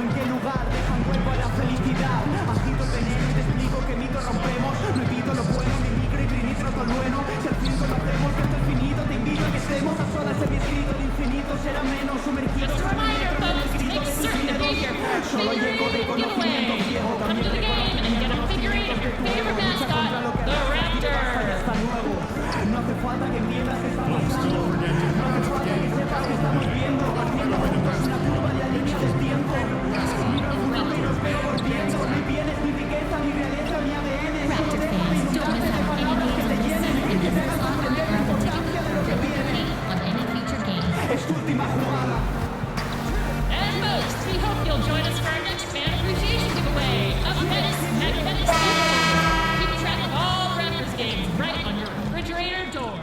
en qué lugar dejan hueco a la felicidad. Agito el veneno y te explico que mitos rompemos. No evito lo bueno, ni micro y trinitro tolueno. Si al fin conocemos que esto es finito, te invito a que estemos a solas en mi escrito. El infinito será menos sumergido. Just a reminder, folks, make certain to be your figure giveaway. Come to the game and get a figurine of your favorite mascot, the Raptor. No hace falta que entiendas que está pasando. No hace falta que sepas que estamos viendo. Haciendo juntos una curva y la línea del tiempo. Miro el futuro y los veo volviendo. Ni bienes, ni riqueza, ni realeza, ni ADN. Raptor fans, don't miss out on any amazing exclusive and discounts offers from tickets on any future game. Es tu última jugada. And folks, we hope you'll join us for our next fan appreciation giveaway. Up next, Magnetic Stickers. Keep track of all Raptors games right on your refrigerator door.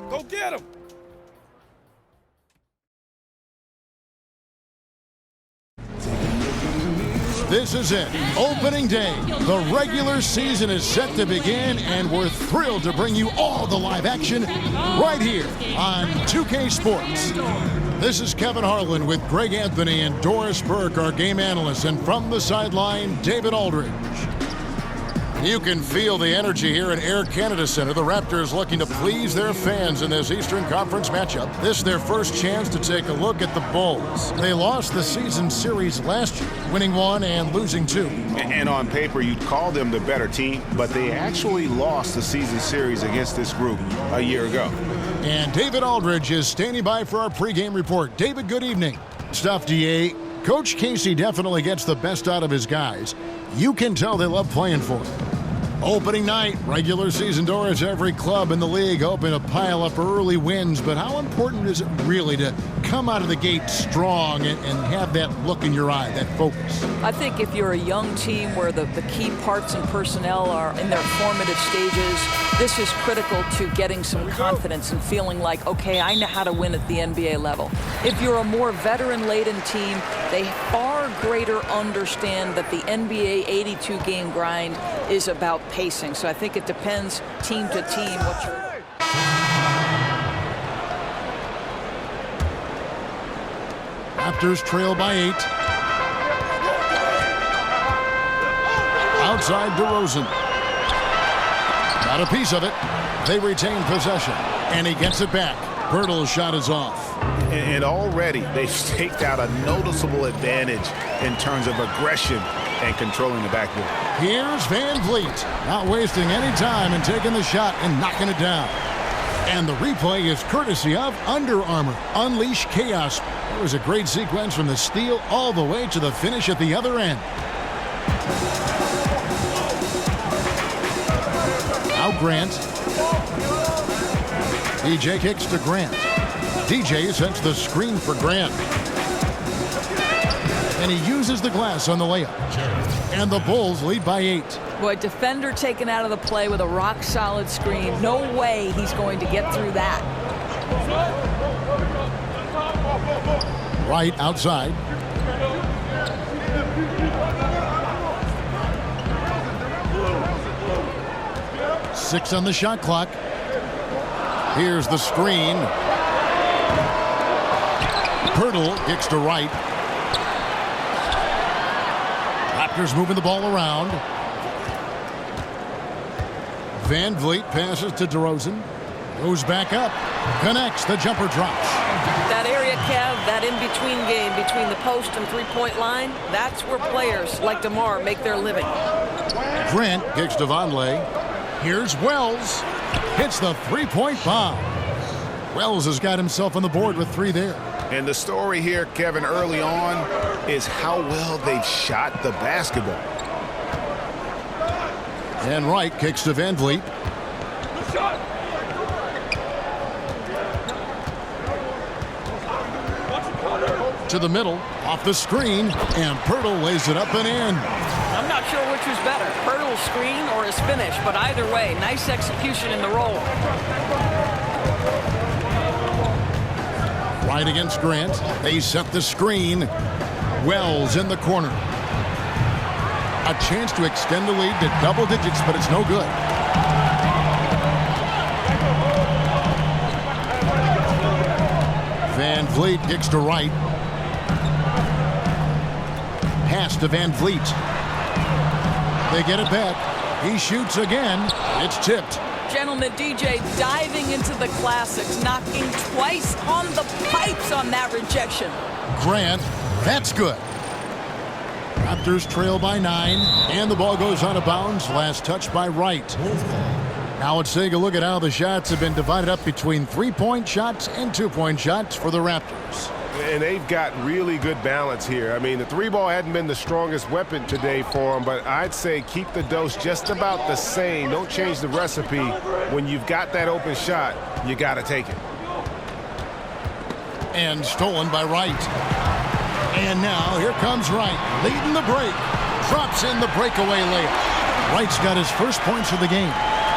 Go get him. This is it, opening day. The regular season is set to begin, and we're thrilled to bring you all the live action right here on 2K Sports. This is Kevin Harlan with Greg Anthony and Doris Burke, our game analysts, and from the sideline, David Aldridge. You can feel the energy here at Air Canada Centre. The Raptors looking to please their fans in this Eastern Conference matchup. This is their first chance to take a look at the Bulls. They lost the season series last year, winning 1 and losing 2. And on paper, you'd call them the better team, but they actually lost the season series against this group a year ago. And David Aldridge is standing by for our pregame report. David, good evening. Stuff, DA. Coach Casey definitely gets the best out of his guys. You can tell they love playing for him. Opening night, regular season doors, every club in the league hoping to pile up early wins, but how important is it really to come out of the gate strong and have that look in your eye, that focus? I think if you're a young team where the key parts and personnel are in their formative stages, this is critical to getting some confidence and feeling like, okay, I know how to win at the NBA level. If you're a more veteran-laden team, they far greater understand that the NBA 82-game grind is about pacing. So I think it depends team to team what you're... Raptors trail by 8. Outside DeRozan. Got a piece of it. They retain possession. And he gets it back. Pirtle's shot is off. And already they've staked out a noticeable advantage in terms of aggression and controlling the backboard. Here's Van Vliet. Not wasting any time and taking the shot and knocking it down. And the replay is courtesy of Under Armour. Unleash chaos. It was a great sequence from the steal all the way to the finish at the other end. Now Grant. DJ kicks to Grant. DJ sets the screen for Grant. And he uses the glass on the layup. And the Bulls lead by 8. Boy, defender taken out of the play with a rock-solid screen. No way he's going to get through that. Right outside. Six on the shot clock. Here's the screen. Pirtle kicks to right. Raptors moving the ball around. Van Vliet passes to DeRozan. Goes back up. Connects. The jumper drops. That area, Kev, that in-between game between the post and three-point line, that's where players like DeMar make their living. Grant kicks to Vonleh. Here's Wells. Hits the three-point bomb. Wells has got himself on the board with 3 there. And the story here, Kevin, early on is how well they've shot the basketball. And Wright kicks to Van Vliet. To the middle, off the screen, and Pirtle lays it up and in. I'm not sure which was better, Pirtle's screen or his finish, but either way, nice execution in the roll. Right against Grant. They set the screen. Wells in the corner. A chance to extend the lead to double digits, but it's no good. Van Vliet kicks to right. Pass to Van Vliet. They get it back. He shoots again. It's tipped. Gentlemen, DJ diving into the classics, knocking twice on the pipes on that rejection. Grant, that's good. Raptors trail by 9, and the ball goes out of bounds. Last touch by Wright. Now let's take a look at how the shots have been divided up between 3-point shots and 2-point shots for the Raptors. And they've got really good balance here. I mean, the 3-ball hadn't been the strongest weapon today for them, but I'd say keep the dose just about the same. Don't change the recipe. When you've got that open shot, you got to take it. And stolen by Wright. And now here comes Wright, leading the break. Drops in the breakaway layup. Wright's got his first points of the game.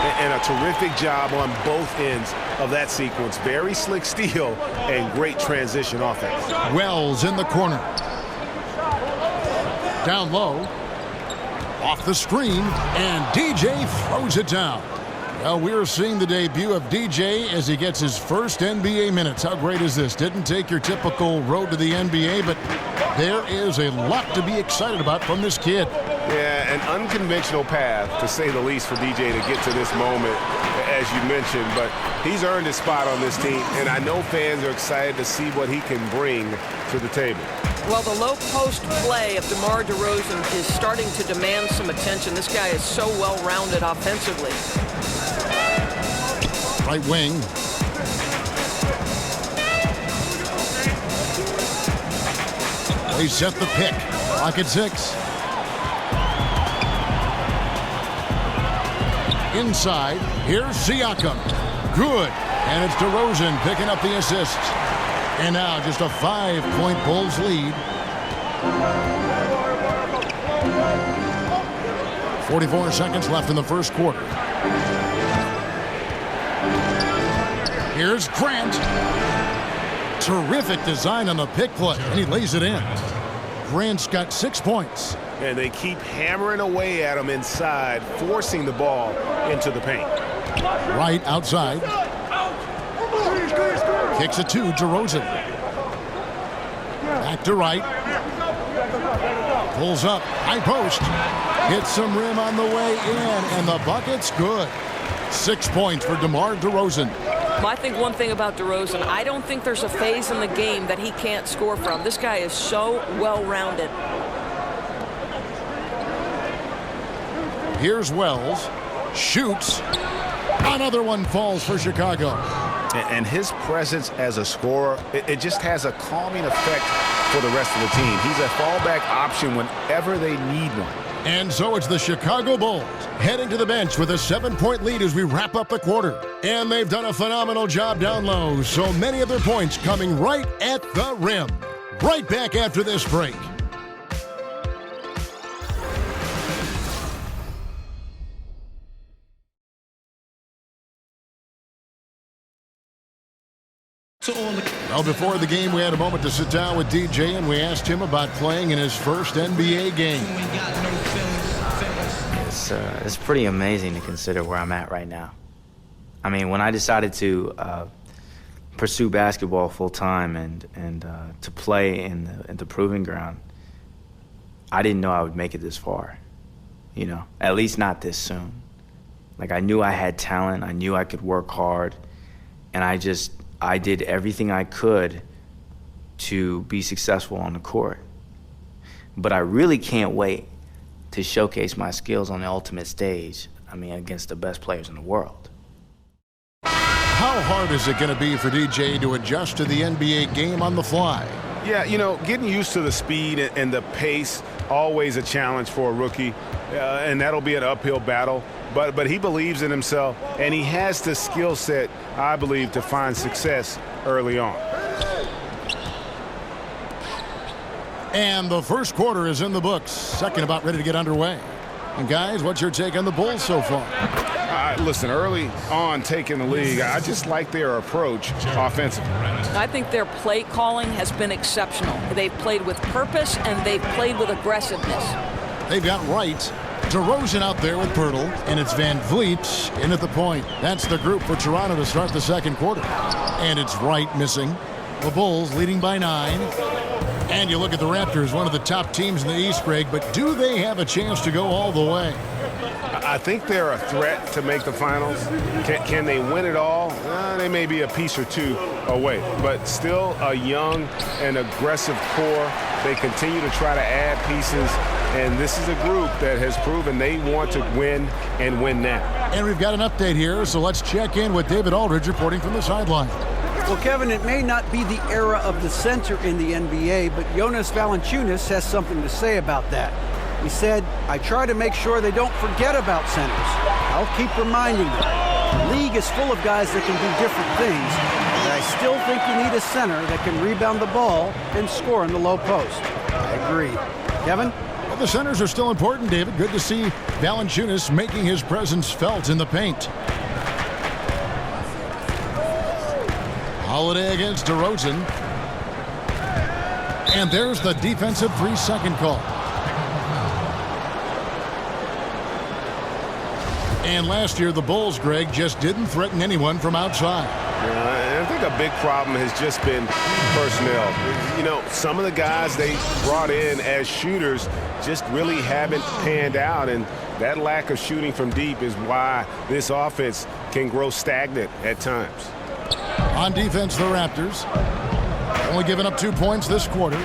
And a terrific job on both ends of that sequence. Very slick steal and great transition offense. Wells in the corner. Down low. Off the screen, and DJ throws it down. Well, we're seeing the debut of DJ as he gets his first NBA minutes. How great is this? Didn't take your typical road to the NBA, but there is a lot to be excited about from this kid. Yeah, an unconventional path, to say the least, for DJ to get to this moment, as you mentioned. But he's earned his spot on this team, and I know fans are excited to see what he can bring to the table. Well, the low post play of DeMar DeRozan is starting to demand some attention. This guy is so well-rounded offensively. Right wing. They set the pick. Clock at 6. Inside, here's Siakam. Good. And it's DeRozan picking up the assist. And now just a 5-point Bulls lead. 44 seconds left in the first quarter. Here's Grant. Terrific design on the pick play, and he lays it in. Grant's got 6 points. and they keep hammering away at him inside, forcing the ball into the paint. Right outside. Kicks it to DeRozan. Back to right. Pulls up. High post. Hits some rim on the way in, and the bucket's good. 6 points for DeMar DeRozan. I think one thing about DeRozan, I don't think there's a phase in the game that he can't score from. This guy is so well-rounded. Here's Wells. Shoots. Another one falls for Chicago. And his presence as a scorer, it just has a calming effect for the rest of the team. He's a fallback option whenever they need one. And so it's the Chicago Bulls heading to the bench with a 7-point lead as we wrap up the quarter. And they've done a phenomenal job down low. So many of their points coming right at the rim. Right back after this break. Well, before the game, we had a moment to sit down with DJ, and we asked him about playing in his first NBA game. It's pretty amazing to consider where I'm at right now. I mean, when I decided to pursue basketball full time and to play in the proving ground, I didn't know I would make it this far. You know, at least not this soon. Like, I knew I had talent, I knew I could work hard, and I did everything I could to be successful on the court. But I really can't wait to showcase my skills on the ultimate stage, I mean, against the best players in the world. How hard is it going to be for DJ to adjust to the NBA game on the fly? Yeah, you know, getting used to the speed and the pace, always a challenge for a rookie, and that'll be an uphill battle. But he believes in himself, and he has the skill set, I believe, to find success early on. And the first quarter is in the books. Second about ready to get underway. And guys, what's your take on the Bulls so far? Listen, early on taking the league, I just like their approach offensively. I think their play calling has been exceptional. They've played with purpose, and they've played with aggressiveness. They've got Wright, DeRozan out there with Pirtle, and it's Van Vliet in at the point. That's the group for Toronto to start the second quarter. And it's Wright missing. The Bulls leading by 9. And you look at the Raptors, one of the top teams in the East, Greg, but do they have a chance to go all the way? I think they're a threat to make the finals. Can they win it all? They may be a piece or two away, but still a young and aggressive core. They continue to try to add pieces, and this is a group that has proven they want to win and win now. And we've got an update here, so let's check in with David Aldridge reporting from the sideline. Well, Kevin, it may not be the era of the center in the NBA, but Jonas Valanciunas has something to say about that. He said, "I try to make sure they don't forget about centers. I'll keep reminding them. The league is full of guys that can do different things, but I still think you need a center that can rebound the ball and score in the low post." I agree. Kevin? Well, the centers are still important, David. Good to see Valanciunas making his presence felt in the paint. Holiday against DeRozan. And there's the defensive 3-second call. And last year, the Bulls, Greg, just didn't threaten anyone from outside. I think a big problem has just been personnel. You know, some of the guys they brought in as shooters just really haven't panned out, and that lack of shooting from deep is why this offense can grow stagnant at times. On defense, the Raptors only giving up 2 points this quarter.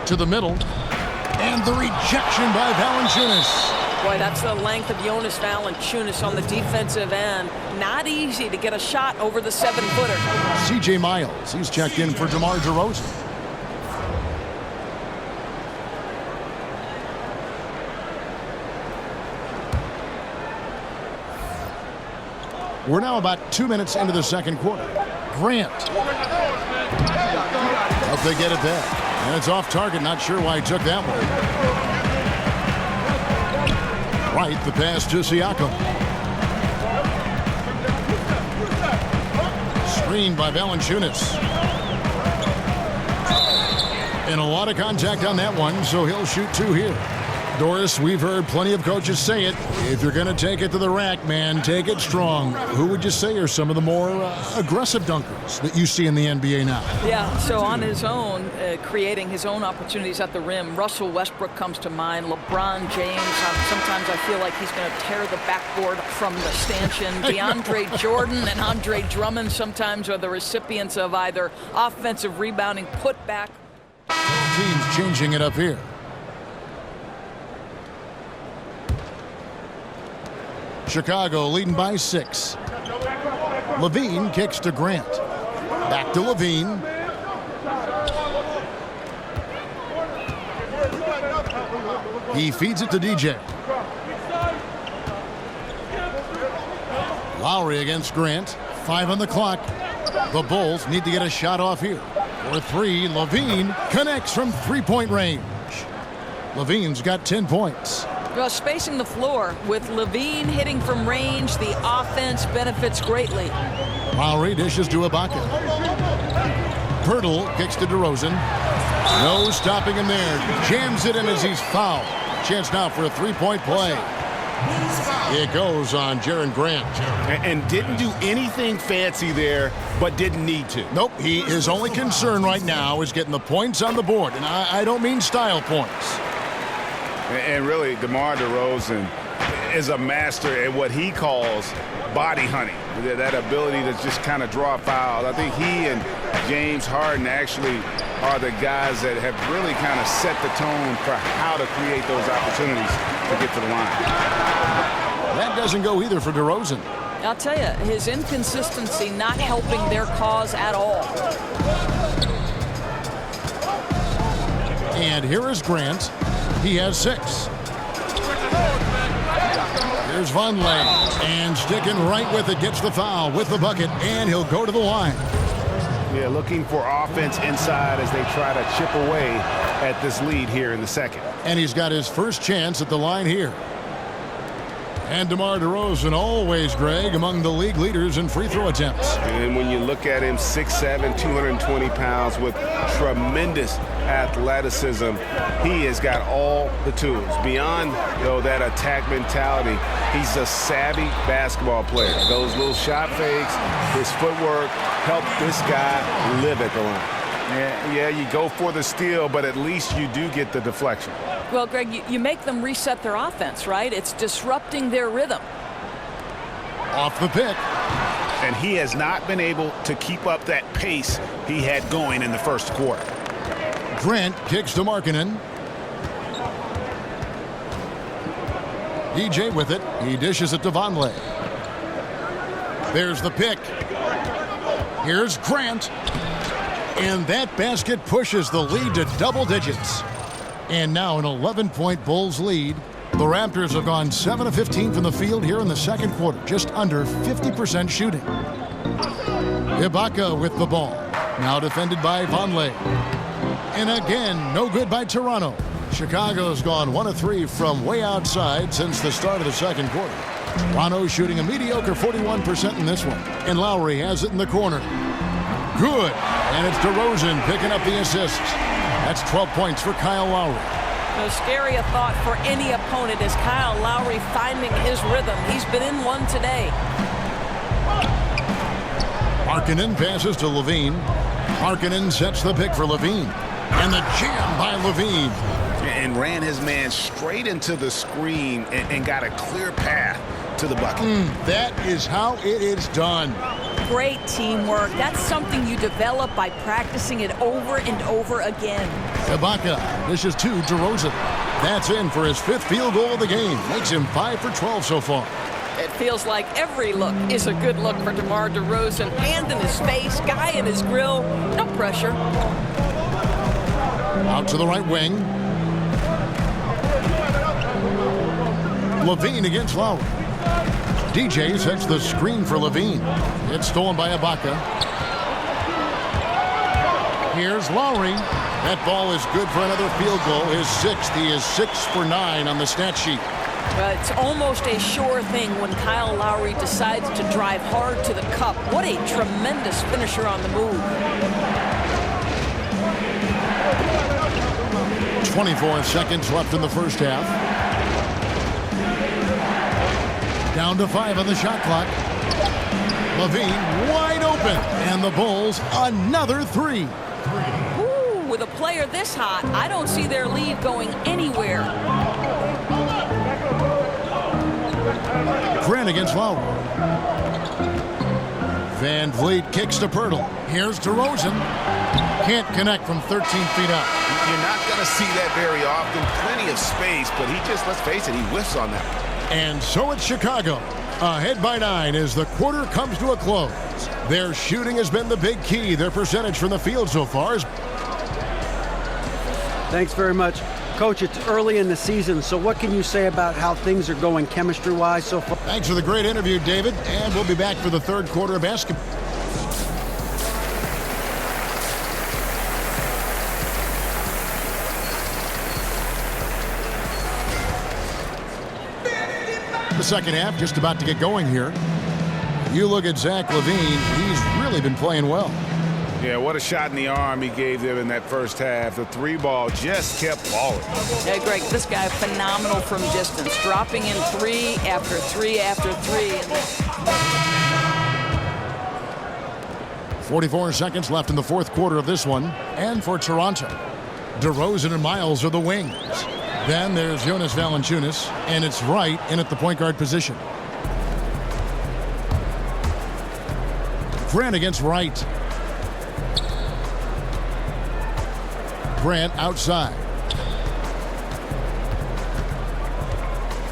To the middle, and the rejection by Valanciunas. Boy, that's the length of Jonas Valanciunas on the defensive end. Not easy to get a shot over the 7-footer. C.J. Miles, he's checked in for DeMar DeRozan. We're now about 2 minutes into the second quarter. Grant. Hope they get it there. And it's off target. Not sure why he took that one. Right, the pass to Siakam. Screened by Valanciunas. And a lot of contact on that one, so he'll shoot 2 here. Doris, we've heard plenty of coaches say it. If you're going to take it to the rack, man, take it strong. Who would you say are some of the more aggressive dunkers that you see in the NBA now? Yeah, so on his own, creating his own opportunities at the rim, Russell Westbrook comes to mind, LeBron James. Sometimes I feel like he's going to tear the backboard from the stanchion. DeAndre Jordan and Andre Drummond sometimes are the recipients of either offensive rebounding, putback. Teams changing it up here. Chicago leading by 6. Levine kicks to Grant. Back to Levine. He feeds it to DJ. Lowry against Grant. 5 on the clock. The Bulls need to get a shot off here. For 3, Levine connects from 3-point range. Levine's got 10 points. Spacing the floor with Levine hitting from range, the offense benefits greatly. Lowry dishes to Ibaka. Pirtle kicks to DeRozan. No stopping him there. Jams it in as he's fouled. Chance now for a 3-point play. It goes on Jaren Grant. And didn't do anything fancy there, but didn't need to. Nope, his only concern right now is getting the points on the board. And I don't mean style points. And really, DeMar DeRozan is a master at what he calls body hunting. That ability to just kind of draw fouls. I think he and James Harden actually are the guys that have really kind of set the tone for how to create those opportunities to get to the line. That doesn't go either for DeRozan. I'll tell you, his inconsistency not helping their cause at all. And here is Grant. He has 6. Here's Vonleh, and sticking right with it, gets the foul with the bucket, and he'll go to the line. Yeah, looking for offense inside as they try to chip away at this lead here in the second. And he's got his first chance at the line here. And DeMar DeRozan, always, Greg, among the league leaders in free throw attempts. And when you look at him, 6'7", 220 pounds with tremendous athleticism, he has got all the tools. Beyond, though, that attack mentality, he's a savvy basketball player. Those little shot fakes, his footwork help this guy live at the line. Yeah, you go for the steal, but at least you do get the deflection. Well, Greg, you make them reset their offense, right? It's disrupting their rhythm. Off the pick. And he has not been able to keep up that pace he had going in the first quarter. Grant kicks to Markkanen. DJ with it. He dishes it to Vonleh. There's the pick. Here's Grant. And that basket pushes the lead to double digits. And now an 11-point Bulls lead. The Raptors have gone 7 of 15 from the field here in the second quarter, just under 50% shooting. Ibaka with the ball. Now defended by Vonleh. And again, no good by Toronto. Chicago's gone 1 of 3 from way outside since the start of the second quarter. Toronto shooting a mediocre 41% in this one. And Lowry has it in the corner. Good. And it's DeRozan picking up the assist. That's 12 points for Kyle Lowry. No scary a thought for any opponent is Kyle Lowry finding his rhythm. He's been in one today. Markkanen passes to Levine. Markkanen sets the pick for Levine. And the jam by Levine. And ran his man straight into the screen and got a clear path to the bucket. That is how it is done. Great teamwork. That's something you develop by practicing it over and over again. Ibaka, this is to DeRozan. That's in for his 5th field goal of the game. Makes him 5 for 12 so far. It feels like every look is a good look for DeMar DeRozan. Hand in his face, guy in his grill. No pressure. Out to the right wing. Levine against Lowry. DJ sets the screen for Levine. It's stolen by Ibaka. Here's Lowry. That ball is good for another field goal. His 6th. He is 6 for 9 on the stat sheet. It's almost a sure thing when Kyle Lowry decides to drive hard to the cup. What a tremendous finisher on the move. 24 seconds left in the first half. Down to 5 on the shot clock. Levine wide open, and the Bulls another 3. Ooh, with a player this hot, I don't see their lead going anywhere. Grant against Lowry. Van Vliet kicks to Pirtle. Here's DeRozan. Can't connect from 13 feet out. You're not going to see that very often. Plenty of space, but he just, let's face it, he whiffs on that. And so it's Chicago, ahead by 9 as the quarter comes to a close. Their shooting has been the big key. Their percentage from the field so far is... Thanks very much. Coach, it's early in the season, so what can you say about how things are going chemistry-wise so far? Thanks for the great interview, David, and we'll be back for the third quarter of basketball. The second half just about to get going here. You look at Zach LaVine, he's really been playing well. Yeah, what a shot in the arm he gave them in that first half. The 3-ball just kept falling. Yeah, Greg, this guy phenomenal from distance, dropping in 3 after 3 after 3. 44 seconds left in the fourth quarter of this one. And for Toronto, DeRozan and Miles are the wings. Then there's Jonas Valanciunas, and it's Wright in at the point guard position. Grant against Wright. Grant outside.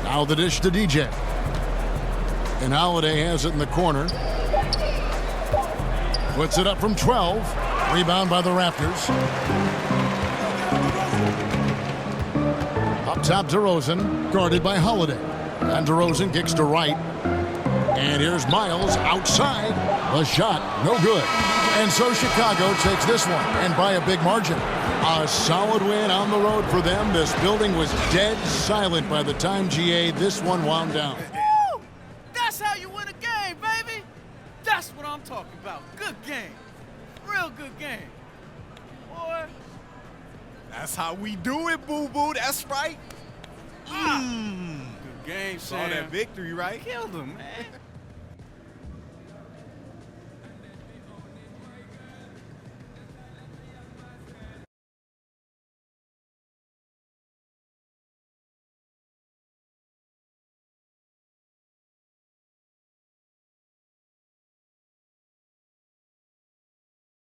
Now the dish to DJ. And Holiday has it in the corner. Puts it up from 12. Rebound by the Raptors. Up top, DeRozan, guarded by Holiday. And DeRozan kicks to Wright. And here's Miles outside. The shot, no good. And so Chicago takes this one, and by a big margin. A solid win on the road for them. This building was dead silent by the time, GA, this one wound down. Woo! That's how you win a game, baby. That's what I'm talking about. Good game. Real good game. Boy. That's how we do it, boo-boo. That's right. Good game, Sam. Saw that victory, right? Killed him, man.